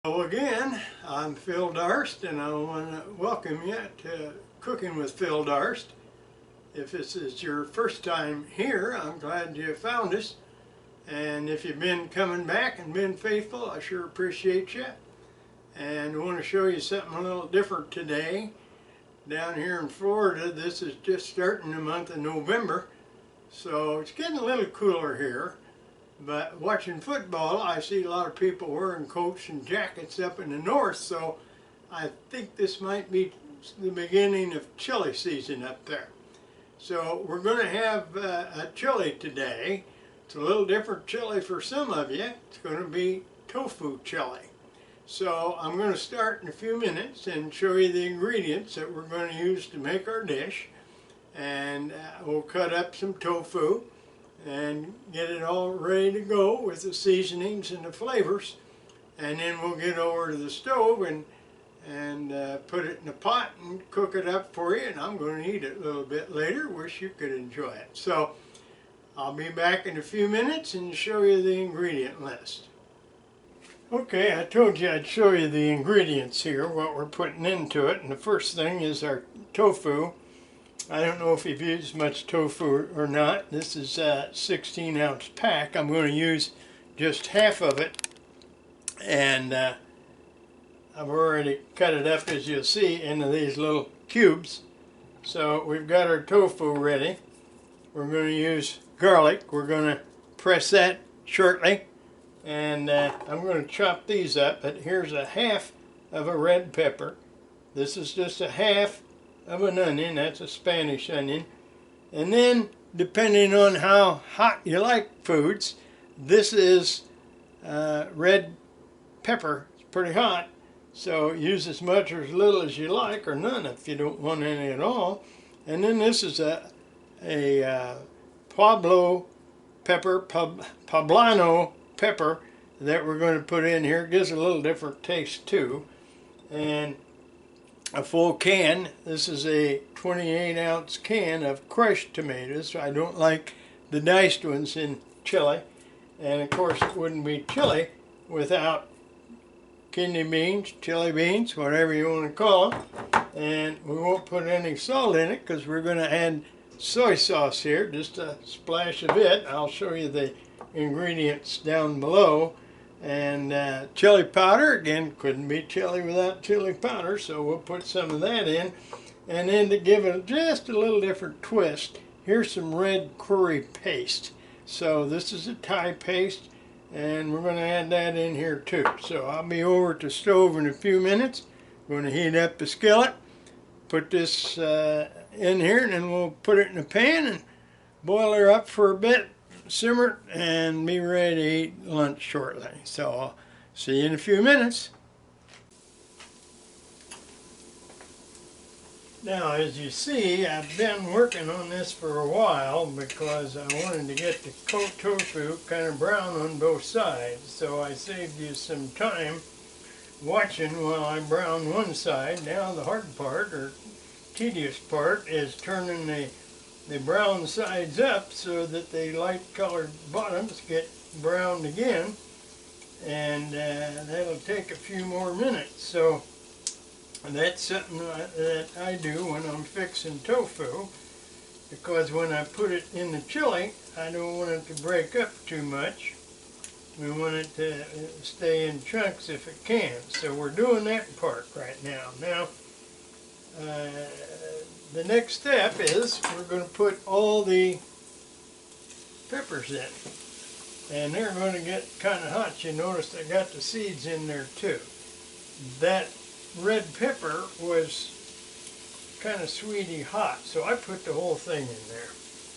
Hello again, I'm Phil Darst, and I want to welcome you to Cooking with Phil Darst. If this is your first time here, I'm glad you found us. And if you've been coming back and been faithful, I sure appreciate you. And I want to show you something a little different today. Down here in Florida, this is just starting the month of November, so it's getting a little cooler here. But watching football, I see a lot of people wearing coats and jackets up in the north, so I think this might be the beginning of chili season up there. So we're going to have a chili today. It's a little different chili for some of you. It's going to be tofu chili. So I'm going to start in a few minutes and show you the ingredients that we're going to use to make our dish. And we'll cut up some tofu and get it all ready to go with the seasonings and the flavors, and then we'll get over to the stove and put it in a pot and cook it up for you, and I'm going to eat it a little bit later. Wish you could enjoy it. So I'll be back in a few minutes and show you the ingredient list. Okay, I told you I'd show you the ingredients here, what we're putting into it, and the first thing is our tofu. I don't know if you've used much tofu or not. This is a 16-ounce pack. I'm going to use just half of it, and I've already cut it up, as you'll see, into these little cubes. So we've got our tofu ready. We're going to use garlic. We're going to press that shortly, and I'm going to chop these up. But here's a half of a red pepper. This is just a half of an onion. That's a Spanish onion. And then, depending on how hot you like foods, this is red pepper. It's pretty hot, so use as much or as little as you like, or none if you don't want any at all. And then this is a Poblano pepper that we're going to put in here. It gives a little different taste too. And a full can. This is a 28-ounce can of crushed tomatoes. I don't like the diced ones in chili. And of course it wouldn't be chili without kidney beans, chili beans, whatever you want to call them. And we won't put any salt in it because we're going to add soy sauce here, just a splash of it. I'll show you the ingredients down below. And chili powder, again, couldn't be chili without chili powder, so we'll put some of that in. And then to give it just a little different twist, here's some red curry paste. So this is a Thai paste, and we're going to add that in here too. So I'll be over at the stove in a few minutes. I'm going to heat up the skillet, put this in here, and then we'll put it in a pan and boil her up for a bit, simmer, and be ready to eat lunch shortly. So I'll see you in a few minutes. Now, as you see, I've been working on this for a while because I wanted to get the tofu kind of brown on both sides. So I saved you some time watching while I brown one side. Now the hard part, or tedious part, is turning the brown sides up so that the light colored bottoms get browned again, and that'll take a few more minutes. So that's something that I do when I'm fixing tofu, because when I put it in the chili, I don't want it to break up too much. We want it to stay in chunks if it can. So we're doing that part right now. Now, the next step is we're going to put all the peppers in. And they're going to get kind of hot. You notice I got the seeds in there too. That red pepper was kind of sweety hot, so I put the whole thing in there.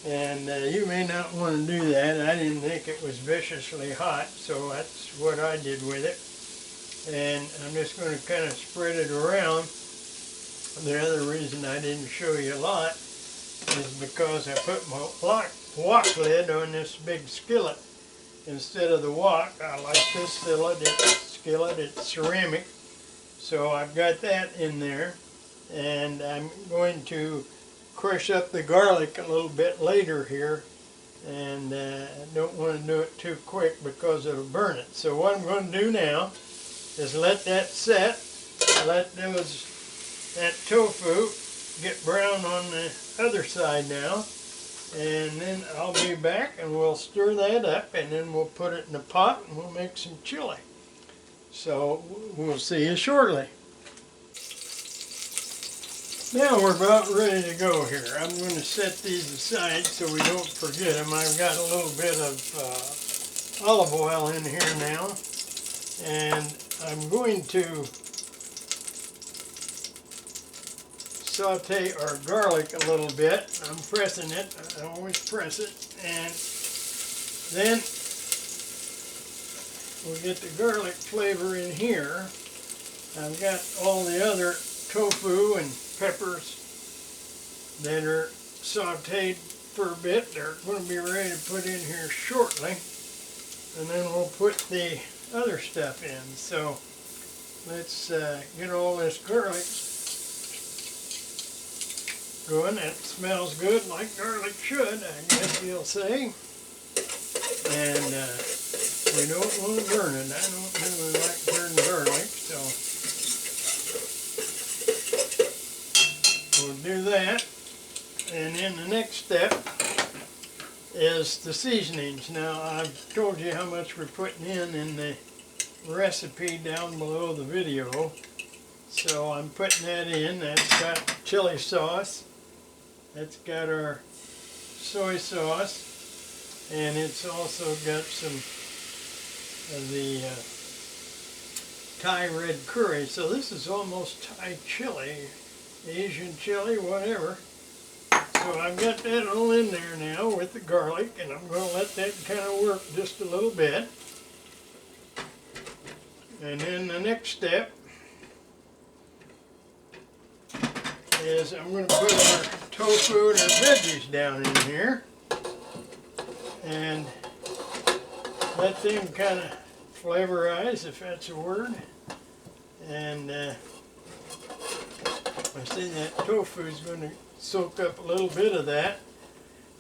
And you may not want to do that. I didn't think it was viciously hot, so that's what I did with it. And I'm just going to kind of spread it around. The other reason I didn't show you a lot is because I put my wok lid on this big skillet instead of the wok. I like this skillet, it's ceramic. So I've got that in there, and I'm going to crush up the garlic a little bit later here, and I don't want to do it too quick because it'll burn it. So what I'm going to do now is let that set, let that tofu get brown on the other side now, and then I'll be back and we'll stir that up, and then we'll put it in a pot and we'll make some chili. So we'll see you shortly. Now we're about ready to go here. I'm going to set these aside so we don't forget them. I've got a little bit of olive oil in here now, and I'm going to saute our garlic a little bit. I'm pressing it. I always press it, and then we'll get the garlic flavor in here. I've got all the other tofu and peppers that are sauteed for a bit. They're going to be ready to put in here shortly, and then we'll put the other stuff in. So let's get all this garlic going. That smells good, like garlic should, I guess you'll say. And we don't want to burn it. I don't really like burning garlic, so we'll do that. And then the next step is the seasonings. Now, I've told you how much we're putting in the recipe down below the video. So I'm putting that in. That's got chili sauce. That's got our soy sauce. And it's also got some of the Thai red curry. So this is almost Thai chili, Asian chili, whatever. So I've got that all in there now with the garlic, and I'm going to let that kind of work just a little bit. And then the next step is I'm going to put our tofu and our veggies down in here and let them kind of flavorize, if that's a word. And I see that tofu is going to soak up a little bit of that.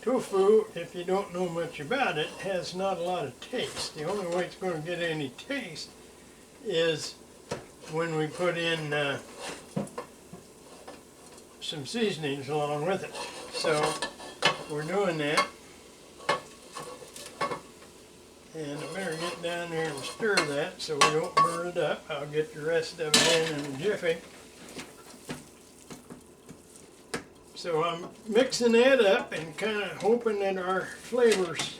Tofu, if you don't know much about it, has not a lot of taste. The only way it's going to get any taste is when we put in some seasonings along with it. So we're doing that. And I better get down there and stir that so we don't burn it up. I'll get the rest of it in a jiffy. So I'm mixing that up and kind of hoping that our flavors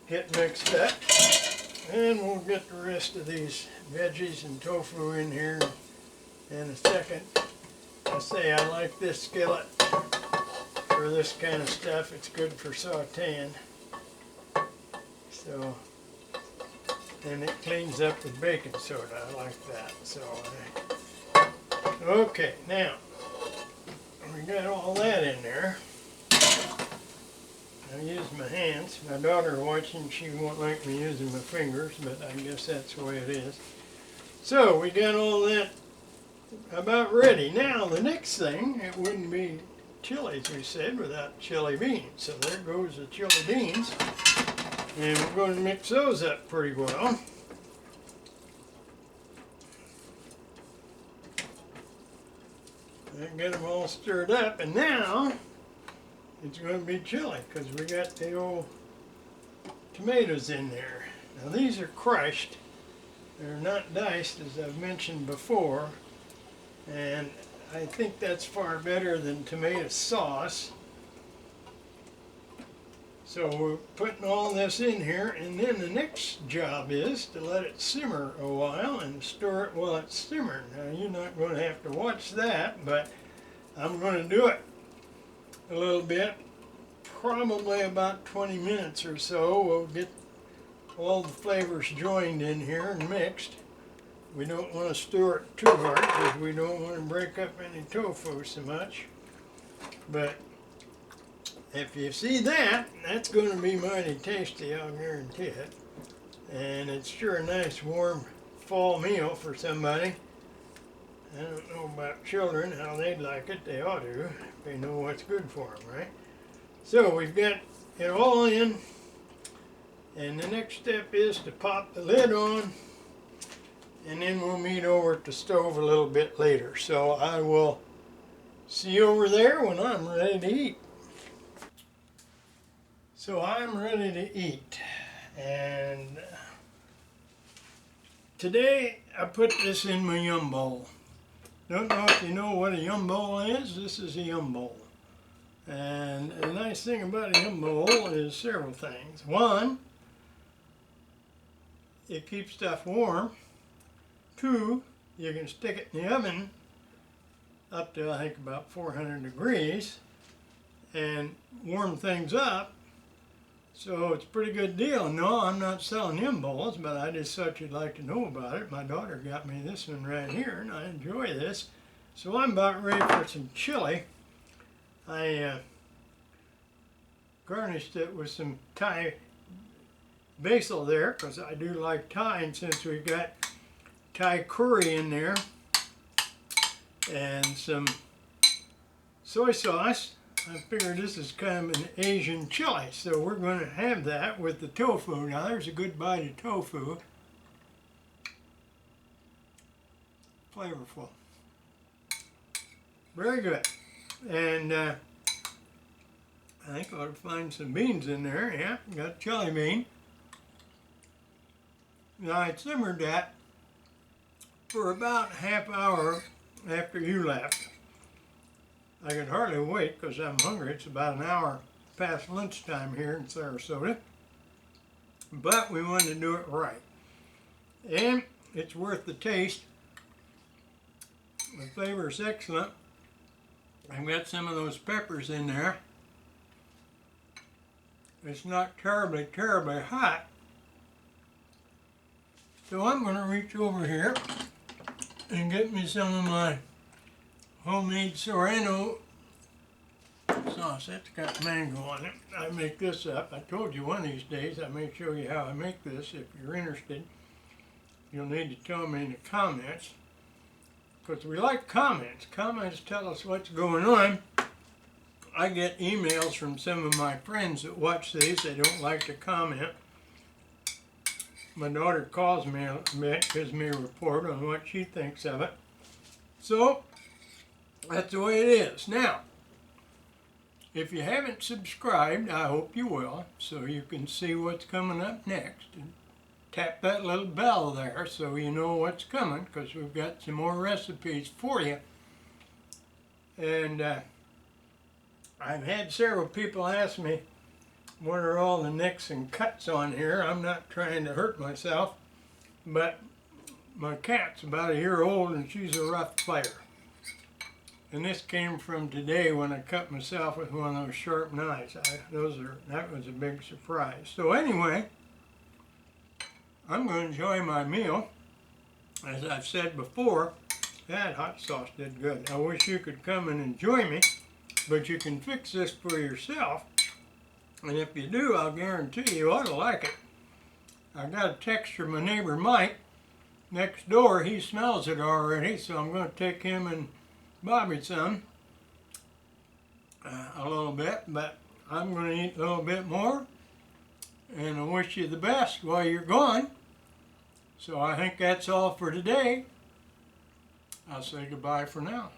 get mixed up. And we'll get the rest of these veggies and tofu in here in a second. I say I like this skillet for this kind of stuff. It's good for sauteing. So, and it cleans up with baking soda. I like that. So, okay, now we got all that in there. I use my hands. My daughter watching, she won't like me using my fingers, but I guess that's the way it is. So we got all that about ready. Now the next thing, it wouldn't be chili, as we said, without chili beans. So there goes the chili beans. And we're going to mix those up pretty well. And get them all stirred up. And now it's going to be chili because we got the old tomatoes in there. Now these are crushed. They're not diced, as I've mentioned before. And I think that's far better than tomato sauce. So we're putting all this in here, and then the next job is to let it simmer a while and stir it while it's simmering. Now you're not going to have to watch that, but I'm going to do it a little bit, probably about 20 minutes or so. We'll get all the flavors joined in here and mixed. We don't want to stir it too hard because we don't want to break up any tofu so much. But if you see that, that's going to be mighty tasty, I'll guarantee it. And it's sure a nice warm fall meal for somebody. I don't know about children, how they'd like it. They ought to, if they know what's good for them, right? So we've got it all in. And the next step is to pop the lid on and then we'll meet over at the stove a little bit later. So I will see you over there when I'm ready to eat. So I'm ready to eat, and today I put this in my yum bowl. Don't know if you know what a yum bowl is. This is a yum bowl. And the nice thing about a yum bowl is several things. One, it keeps stuff warm. Two, you can stick it in the oven up to I think about 400 degrees and warm things up. So it's a pretty good deal. No, I'm not selling yum bowls, but I just thought you'd like to know about it. My daughter got me this one right here, and I enjoy this. So I'm about ready for some chili. I garnished it with some Thai basil there, because I do like Thai, and since we got Thai curry in there and some soy sauce, I figured this is kind of an Asian chili, so we're going to have that with the tofu. Now there's a good bite of tofu. Flavorful. Very good. And I think I ought to find some beans in there. Yeah, got chili bean. Now I simmered that for about a half hour after you left. I could hardly wait because I'm hungry. It's about an hour past lunchtime here in Sarasota. But we wanted to do it right. And it's worth the taste. The flavor is excellent. I've got some of those peppers in there. It's not terribly hot. So I'm going to reach over here and get me some of my homemade serrano sauce. That's got mango on it. I make this up. I told you one of these days I may show you how I make this. If you're interested, you'll need to tell me in the comments, because we like comments. Comments tell us what's going on. I get emails from some of my friends that watch these. They don't like to comment. My daughter calls me a bit, gives me a report on what she thinks of it. So that's the way it is. Now, if you haven't subscribed, I hope you will, so you can see what's coming up next. And tap that little bell there so you know what's coming, because we've got some more recipes for you. And I've had several people ask me, what are all the nicks and cuts on here? I'm not trying to hurt myself, but my cat's about a year old and she's a rough player. And this came from today when I cut myself with one of those sharp knives. That was a big surprise. So anyway, I'm going to enjoy my meal. As I've said before, that hot sauce did good. I wish you could come and enjoy me, but you can fix this for yourself. And if you do, I'll guarantee you ought to like it. I got a text from my neighbor Mike next door. He smells it already, so I'm going to take him and Bobby some a little bit, but I'm going to eat a little bit more, and I wish you the best while you're gone. So I think that's all for today. I'll say goodbye for now.